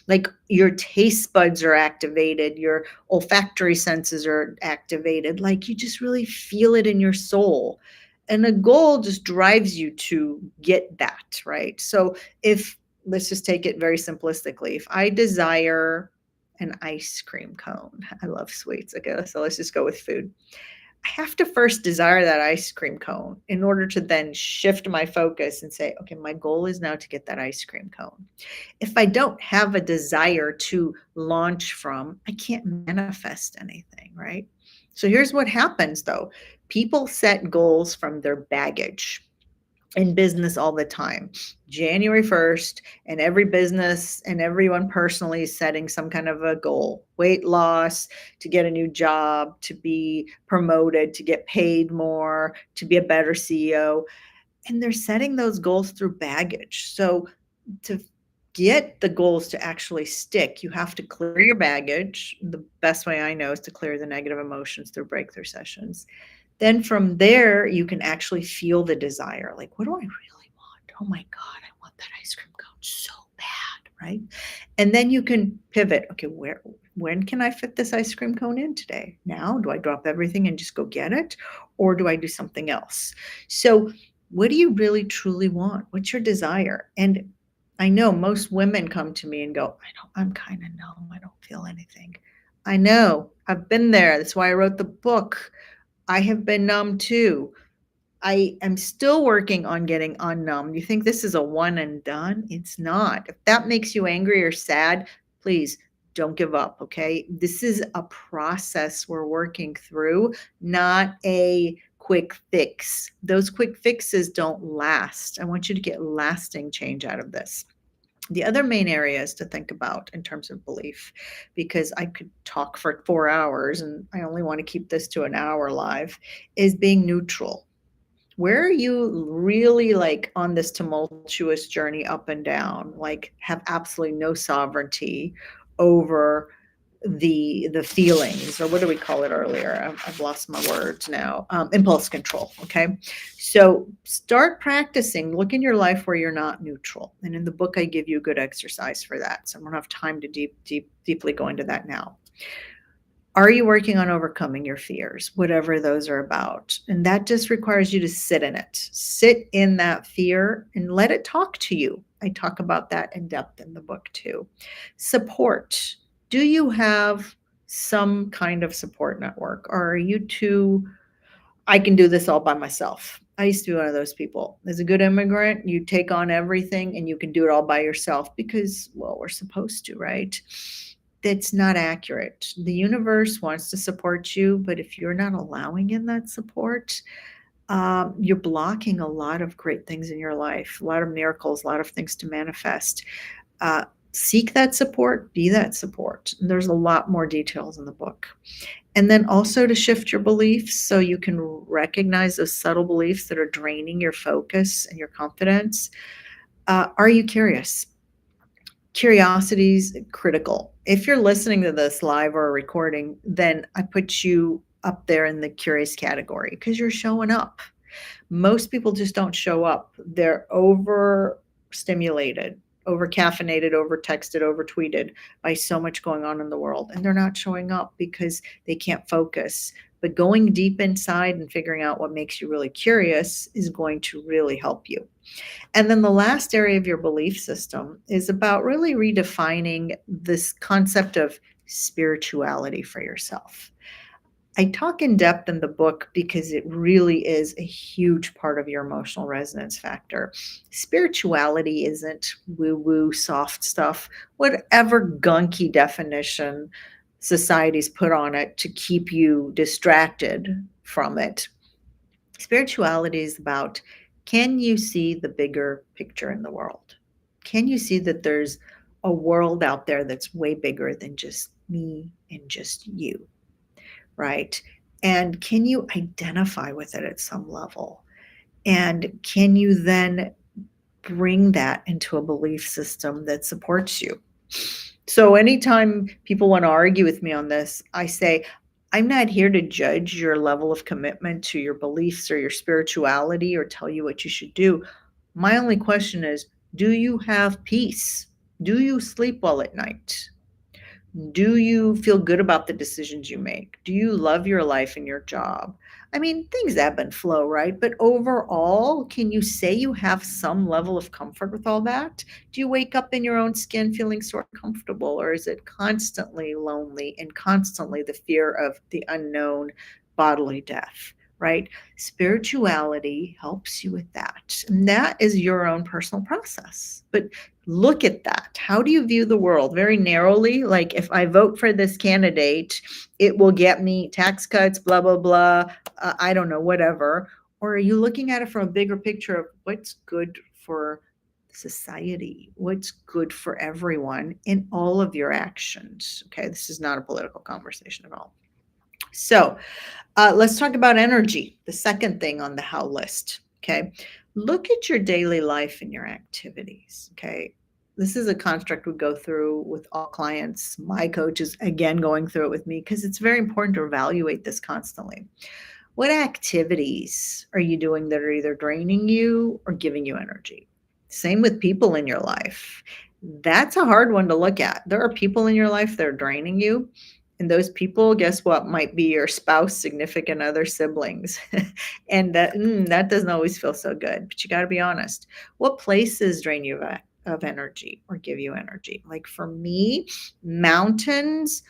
A: Like your taste buds are activated, your olfactory senses are activated, like you just really feel it in your soul. And a goal just drives you to get that, right? So if, let's just take it very simplistically, if I desire an ice cream cone, I love sweets. Okay, so let's just go with food. I have to first desire that ice cream cone in order to then shift my focus and say, okay, my goal is now to get that ice cream cone. If I don't have a desire to launch from, I can't manifest anything, right? So here's what happens though. People set goals from their baggage in business all the time. January 1st, and every business and everyone personally is setting some kind of a goal: weight loss, to get a new job, to be promoted, to get paid more, to be a better CEO. And they're setting those goals through baggage. So to get the goals to actually stick, you have to clear your baggage. The best way I know is to clear the negative emotions through breakthrough sessions. Then from there, you can actually feel the desire. Like, what do I really want? Oh my God, I want that ice cream cone so bad, right? And then you can pivot. Okay, when can I fit this ice cream cone in today? Now, do I drop everything and just go get it? Or do I do something else? So what do you really truly want? What's your desire? And I know most women come to me and go, I'm kind of numb. I don't feel anything. I know. I've been there. That's why I wrote the book. I have been numb too. I am still working on getting unnumb. You think this is a one and done? It's not. If that makes you angry or sad, please don't give up, okay? This is a process we're working through, not a quick fix. Those quick fixes don't last. I want you to get lasting change out of this. The other main areas to think about in terms of belief, because I could talk for 4 hours and I only want to keep this to an hour live, is being neutral. Where are you really like on this tumultuous journey up and down, like have absolutely no sovereignty over the feelings, or what do we call it earlier? I've lost my words now. Impulse control. Okay, so start practicing. Look in your life where you're not neutral, and in the book I give you a good exercise for that, so I don't have time to deeply go into that now. Are you working on overcoming your fears, whatever those are about? And that just requires you to sit in it. Sit in that fear and let it talk to you. I talk about that in depth in the book too. Support. Do you have some kind of support network, or are you too, I can do this all by myself? I used to be one of those people. As a good immigrant, you take on everything and you can do it all by yourself because, well, we're supposed to, right? That's not accurate. The universe wants to support you, but if you're not allowing in that support, you're blocking a lot of great things in your life, a lot of miracles, a lot of things to manifest. Seek that support, be that support. out. There's a lot more details in the book. And then also to shift your beliefs so you can recognize those subtle beliefs that are draining your focus and your confidence. Are you curious? Curiosity is critical. If you're listening to this live or a recording, then I put you up there in the curious category because you're showing up. Most people just don't show up. They're overstimulated, over caffeinated, over texted, over tweeted by so much going on in the world. And they're not showing up because they can't focus. But going deep inside and figuring out what makes you really curious is going to really help you. And then the last area of your belief system is about really redefining this concept of spirituality for yourself. I talk in depth in the book because it really is a huge part of your emotional resonance factor. Spirituality isn't woo woo, soft stuff, whatever gunky definition society's put on it to keep you distracted from it. Spirituality is about, can you see the bigger picture in the world? Can you see that there's a world out there that's way bigger than just me and just you? Right? And can you identify with it at some level? And can you then bring that into a belief system that supports you? So anytime people want to argue with me on this, I say, I'm not here to judge your level of commitment to your beliefs or your spirituality or tell you what you should do. My only question is, do you have peace? Do you sleep well at night? Do you feel good about the decisions you make? Do you love your life and your job? I mean, things ebb and flow, right? But overall, can you say you have some level of comfort with all that? Do you wake up in your own skin feeling sort of comfortable, or is it constantly lonely and constantly the fear of the unknown bodily death, right? Spirituality helps you with that. And that is your own personal process. But look at that. How do you view the world? Very narrowly, like if I vote for this candidate, it will get me tax cuts, blah, blah, blah. I don't know, whatever. Or are you looking at it from a bigger picture of what's good for society? What's good for everyone in all of your actions? Okay, this is not a political conversation at all. So let's talk about energy, the second thing on the how list. Okay. Look at your daily life and your activities. Okay. This is a construct we go through with all clients. My coach is again going through it with me because it's very important to evaluate this constantly. What activities are you doing that are either draining you or giving you energy? Same with people in your life. That's a hard one to look at. There are people in your life that are draining you. And those people, guess what, might be your spouse, significant other, siblings. And that doesn't always feel so good, but you got to be honest. What places drain you of energy or give you energy? Like for me, mountains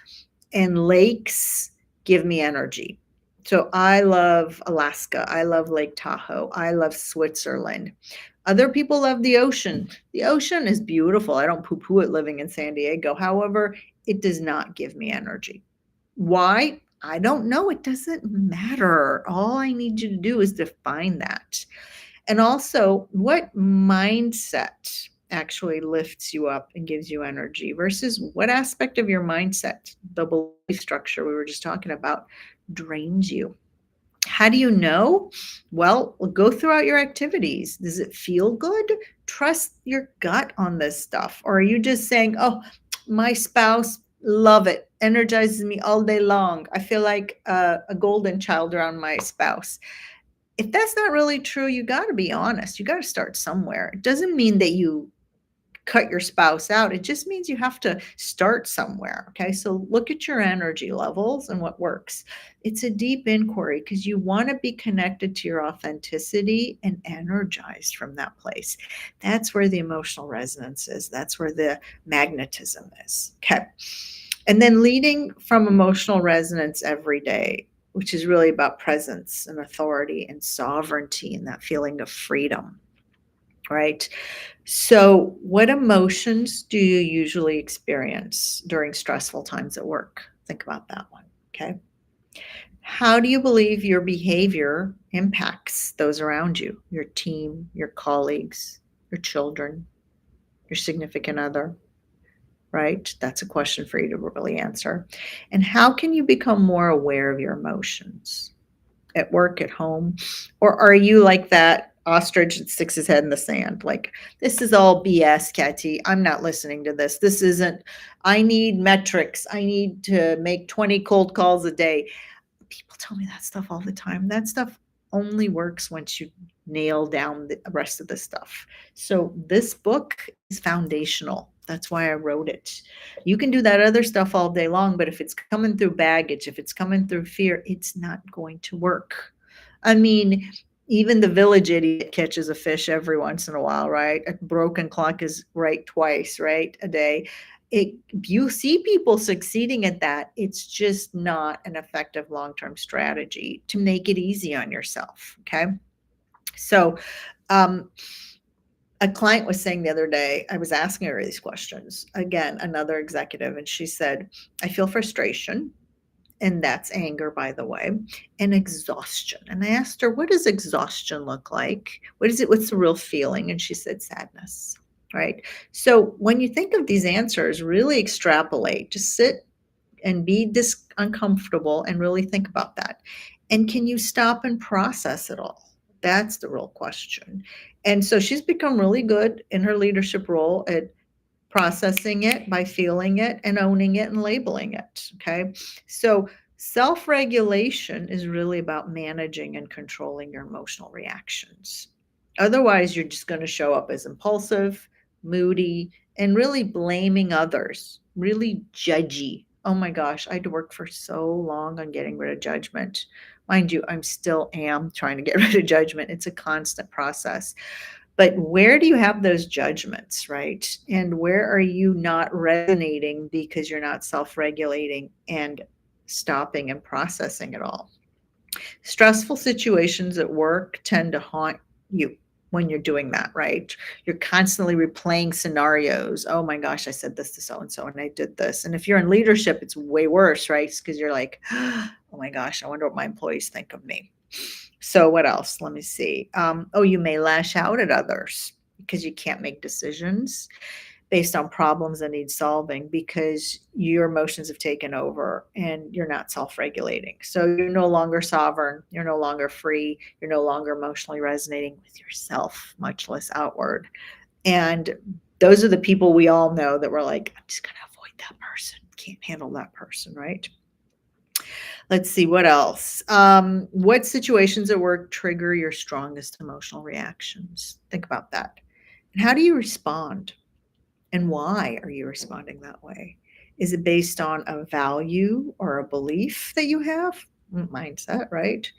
A: and lakes give me energy. So I love Alaska. I love Lake Tahoe. I love Switzerland. Other people love the ocean. The ocean is beautiful. I don't poo-poo it living in San Diego. However, it does not give me energy. Why? I don't know. It doesn't matter. All I need you to do is define that. And also, what mindset actually lifts you up and gives you energy versus what aspect of your mindset, the belief structure we were just talking about, drains you. How do you know? Well, go throughout your activities. Does it feel good? Trust your gut on this stuff. Or are you just saying, oh, my spouse, love it, energizes me all day long. I feel like a golden child around my spouse. If that's not really true, you got to be honest. You got to start somewhere. It doesn't mean that you cut your spouse out. It just means you have to start somewhere. Okay. So look at your energy levels and what works. It's a deep inquiry because you want to be connected to your authenticity and energized from that place. That's where the emotional resonance is. That's where the magnetism is. Okay. And then leading from emotional resonance every day, which is really about presence and authority and sovereignty and that feeling of freedom. Right. So, what emotions do you usually experience during stressful times at work? Think about that one. Okay. How do you believe your behavior impacts those around you, your team, your colleagues, your children, your significant other? right? That's a question for you to really answer. And how can you become more aware of your emotions at work, at home? Or are you like that ostrich that sticks his head in the sand? Like, this is all BS, Kathy. I'm not listening to this. This isn't, I need metrics. I need to make 20 cold calls a day. People tell me that stuff all the time. That stuff only works once you nail down the rest of the stuff. So this book is foundational. That's why I wrote it. You can do that other stuff all day long, but if it's coming through baggage, if it's coming through fear, it's not going to work. I mean, even the village idiot catches a fish every once in a while, right? A broken clock is right twice, right? A day. You see people succeeding at that. It's just not an effective long-term strategy to make it easy on yourself. Okay. So, um, a client was saying the other day, I was asking her these questions. Again, another executive, and she said, I feel frustration, and that's anger, by the way, and exhaustion. And I asked her, what does exhaustion look like? What is it? What's the real feeling? And she said, sadness. Right. So when you think of these answers, really extrapolate, just sit and be uncomfortable and really think about that. And can you stop and process it all? That's the real question. And so she's become really good in her leadership role at processing it by feeling it and owning it and labeling it. Okay. So self regulation is really about managing and controlling your emotional reactions. Otherwise, you're just going to show up as impulsive, moody, and really blaming others, really judgy. Oh my gosh, I had to work for so long on getting rid of judgment. Mind you, I'm still am trying to get rid of judgment. It's a constant process. But where do you have those judgments, right? And where are you not resonating because you're not self regulating and stopping and processing it all? Stressful situations at work tend to haunt you when you're doing that, right? You're constantly replaying scenarios. Oh my gosh, I said this to so and so and I did this. And if you're in leadership, it's way worse, right? Because you're like, oh my gosh, I wonder what my employees think of me. So what else? Let me see. Oh, you may lash out at others because you can't make decisions based on problems that need solving because your emotions have taken over and you're not self-regulating. So you're no longer sovereign, you're no longer free, you're no longer emotionally resonating with yourself, much less outward. And those are the people we all know that we're like, I'm just going to avoid that person. Can't handle that person, right? Let's see what else. What situations at work trigger your strongest emotional reactions? Think about that. And how do you respond? And why are you responding that way? Is it based on a value or a belief that you have? Mindset, right?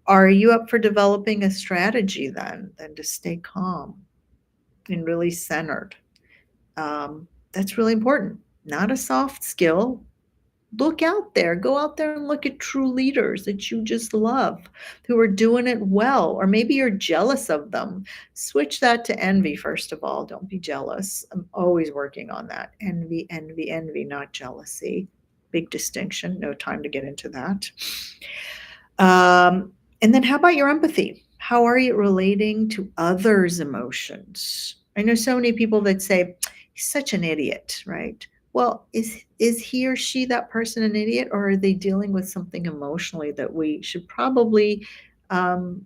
A: Are you up for developing a strategy then to stay calm and really centered? That's really important. Not a soft skill, look out there. Go out there and look at true leaders that you just love who are doing it well, or maybe you're jealous of them. Switch that to envy, first of all. Don't be jealous. I'm always working on that. Envy, envy, envy, not jealousy. Big distinction. No time to get into that. And then how about your empathy? How are you relating to others' emotions? I know so many people that say, he's such an idiot, right? Well, is he or she, that person, an idiot, or are they dealing with something emotionally that we should probably um,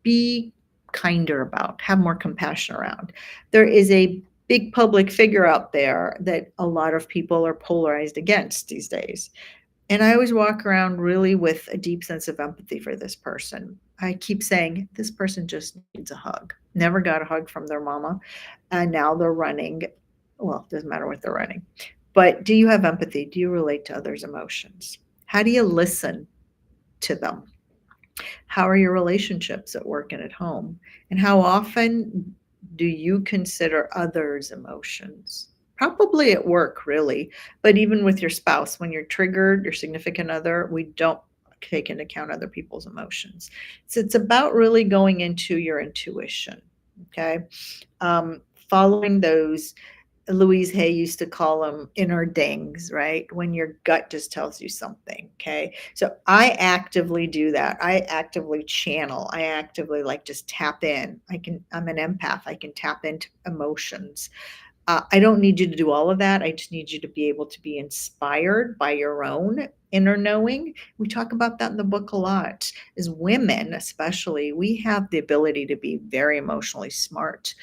A: be kinder about, have more compassion around? There is a big public figure out there that a lot of people are polarized against these days. And I always walk around really with a deep sense of empathy for this person. I keep saying, this person just needs a hug. Never got a hug from their mama. And now they're running. Well, it doesn't matter what they're running. But do you have empathy? Do you relate to others' emotions? How do you listen to them? How are your relationships at work and at home? And how often do you consider others' emotions? Probably at work, really, but even with your spouse, when you're triggered, your significant other, we don't take into account other people's emotions. So it's about really going into your intuition, okay? Following those, Louise Hay used to call them inner dings, right? When your gut just tells you something. Okay. So I actively do that. I actively channel. I actively like just tap in. I'm an empath. I can tap into emotions. I don't need you to do all of that. I just need you to be able to be inspired by your own inner knowing. We talk about that in the book a lot. As women, especially, we have the ability to be very emotionally smart.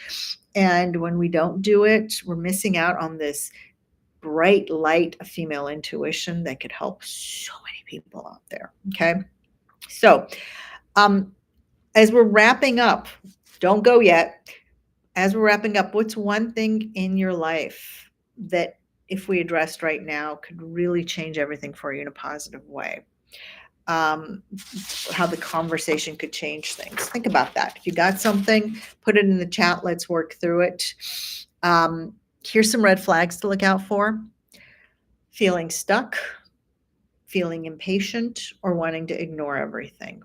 A: And when we don't do it, we're missing out on this bright light of female intuition that could help so many people out there. Okay. So, um, as we're wrapping up, don't go yet. As we're wrapping up, what's one thing in your life that if we addressed right now could really change everything for you in a positive way? Um, how the conversation could change things. Think about that. If you got something, put it in the chat. Let's work through it. Here's some red flags to look out for: feeling stuck, feeling impatient, or wanting to ignore everything.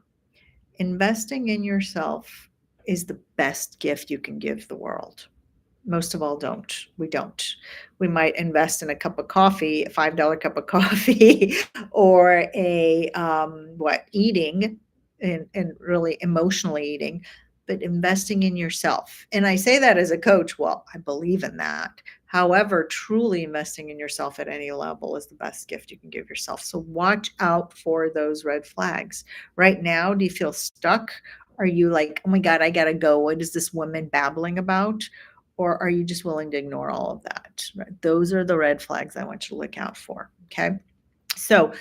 A: Investing in yourself is the best gift you can give the world. Most of all, don't. We might invest in a cup of coffee, a $5 cup of coffee, or a eating, and really emotionally eating, but investing in yourself. And I say that as a coach. Well, I believe in that. However, truly investing in yourself at any level is the best gift you can give yourself. So watch out for those red flags. Right now, do you feel stuck? Are you like, oh my God, I gotta go? What is this woman babbling about? Or are you just willing to ignore all of that? Right? Those are the red flags I want you to look out for. Okay. So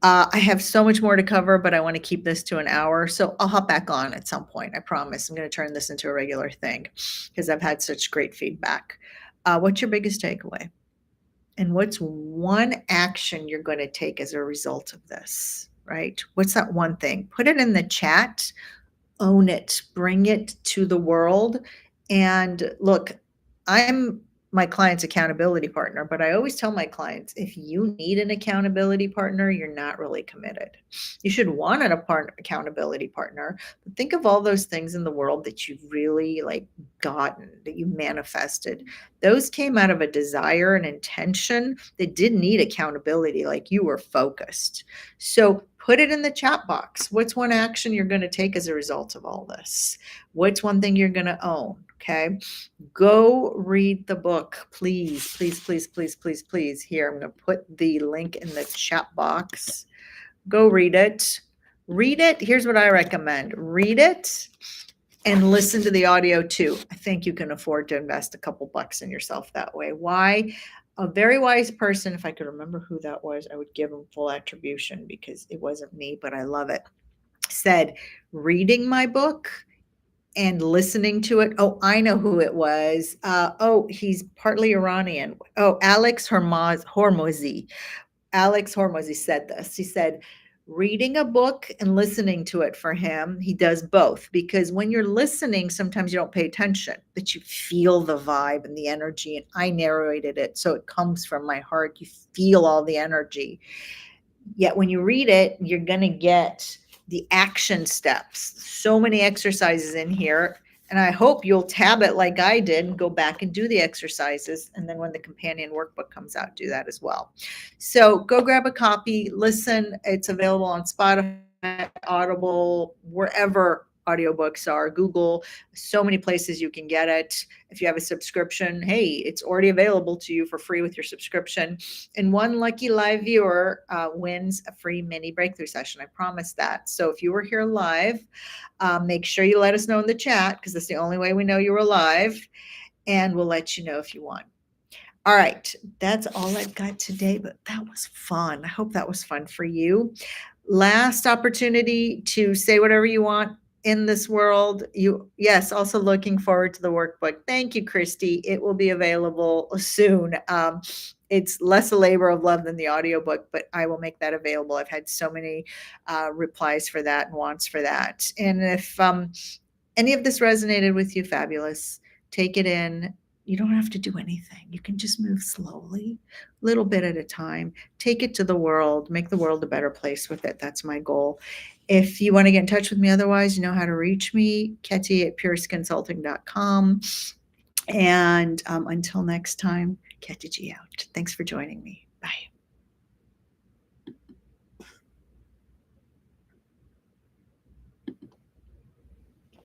A: I have so much more to cover, but I want to keep this to an hour. So I'll hop back on at some point. I promise. I'm going to turn this into a regular thing because I've had such great feedback. What's your biggest takeaway? And what's one action you're going to take as a result of this? Right? What's that one thing? Put it in the chat. Own it, bring it to the world. And look, I'm my client's accountability partner, but I always tell my clients, if you need an accountability partner, you're not really committed. You should want accountability partner, but think of all those things in the world that you've really like gotten, that you manifested. Those came out of a desire and intention that didn't need accountability, like you were focused. So put it in the chat box. What's one action you're going to take as a result of all this? What's one thing you're going to own? Okay. Go read the book, please, please, please, please, please, please. Here, I'm going to put the link in the chat box. Go read it. Read it. Here's what I recommend: read it and listen to the audio too. I think you can afford to invest a couple bucks in yourself that way. Why? A very wise person, if I could remember who that was, I would give him full attribution because it wasn't me, but I love it, said, reading my book and listening to it. Oh, I know who it was. He's partly Iranian. Oh, Hormozy. Alex Hormozy said this. He said, reading a book and listening to it for him, he does both, because when you're listening, sometimes you don't pay attention, but you feel the vibe and the energy. And I narrated it, so it comes from my heart. You feel all the energy. Yet when you read it, you're going to get the action steps. So many exercises in here. And I hope you'll tab it like I did and go back and do the exercises. And then when the companion workbook comes out, do that as well. So go grab a copy, listen. It's available on Spotify, Audible, wherever audiobooks are, Google, so many places you can get it. If you have a subscription, hey, it's already available to you for free with your subscription. And one lucky live viewer wins a free mini breakthrough session. I promise that. So if you were here live, make sure you let us know in the chat, because that's the only way we know you were live, and we'll let you know if you won. All right, that's all I've got today, but that was fun. I hope that was fun for you. Last opportunity to say whatever you want in this world. Yes, also looking forward to the workbook. Thank you, Christy. It will be available soon. It's less a labor of love than the audiobook, but I will make that available. I've had so many replies for that and wants for that. And if any of this resonated with you, fabulous. Take it in. You don't have to do anything. You can just move slowly, little bit at a time. Take it to the world, make the world a better place with it. That's my goal. If you want to get in touch with me otherwise, you know how to reach me, Ketty@puresconsulting.com. And until next time, Ketty G out. Thanks for joining me. Bye.